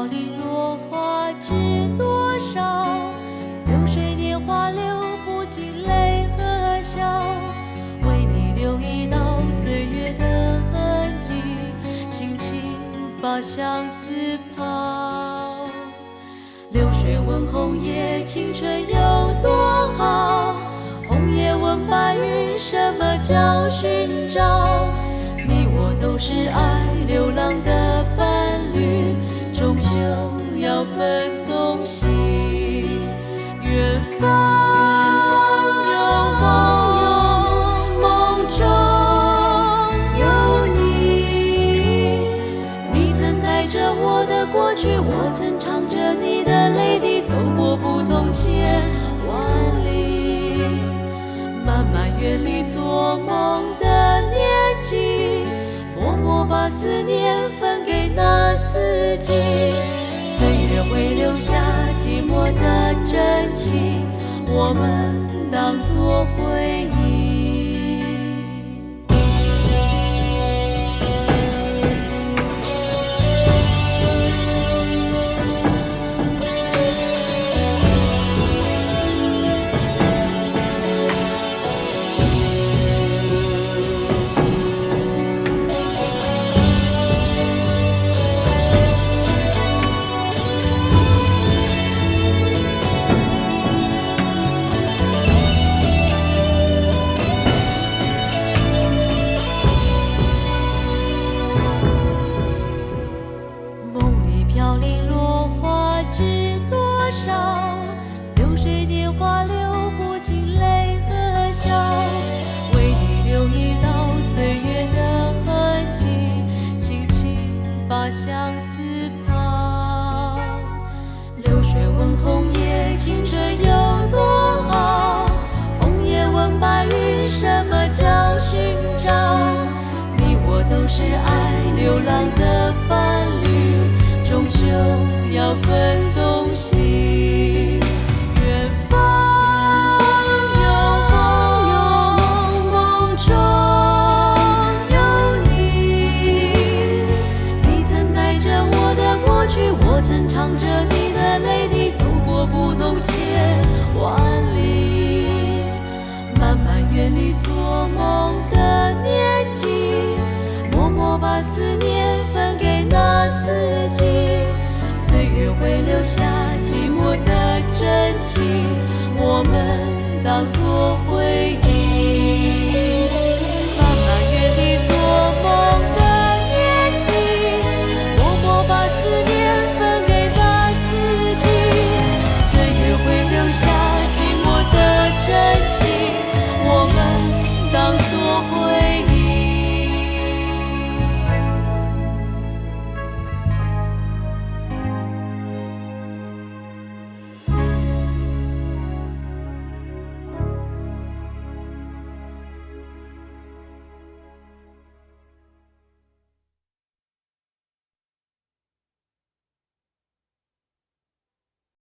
飘零落花知多少？流水年华流不尽泪和笑，为你留一道岁月的痕迹，轻轻把相思抛。流水问红叶，青春有多好？红叶问白云，什么叫寻找？你我都是爱流浪的伴侣，终究要分东西。远方有梦，梦中有你。你曾带着我的过去，我曾唱着你的泪滴，走过不同千万里。漫漫月里做梦的年纪，默默把思念分给那四季。岁月会留下寂寞的真情，我们当作回忆。飘零落花知多少？流水年华流不尽泪和笑，为你留一道岁月的痕迹，轻轻把相思抛。流水问红叶，青春有多好？红叶问白云，什么叫寻找？你我都是爱流浪的伴侣，终究要分东西。远方有梦，梦中有你。你曾带着我的过去，我曾唱着你的泪滴，走过不同千万里。漫漫月里做梦的年纪，默默把思念分给那四季。岁月会留下寂寞的真情，我们当作回忆。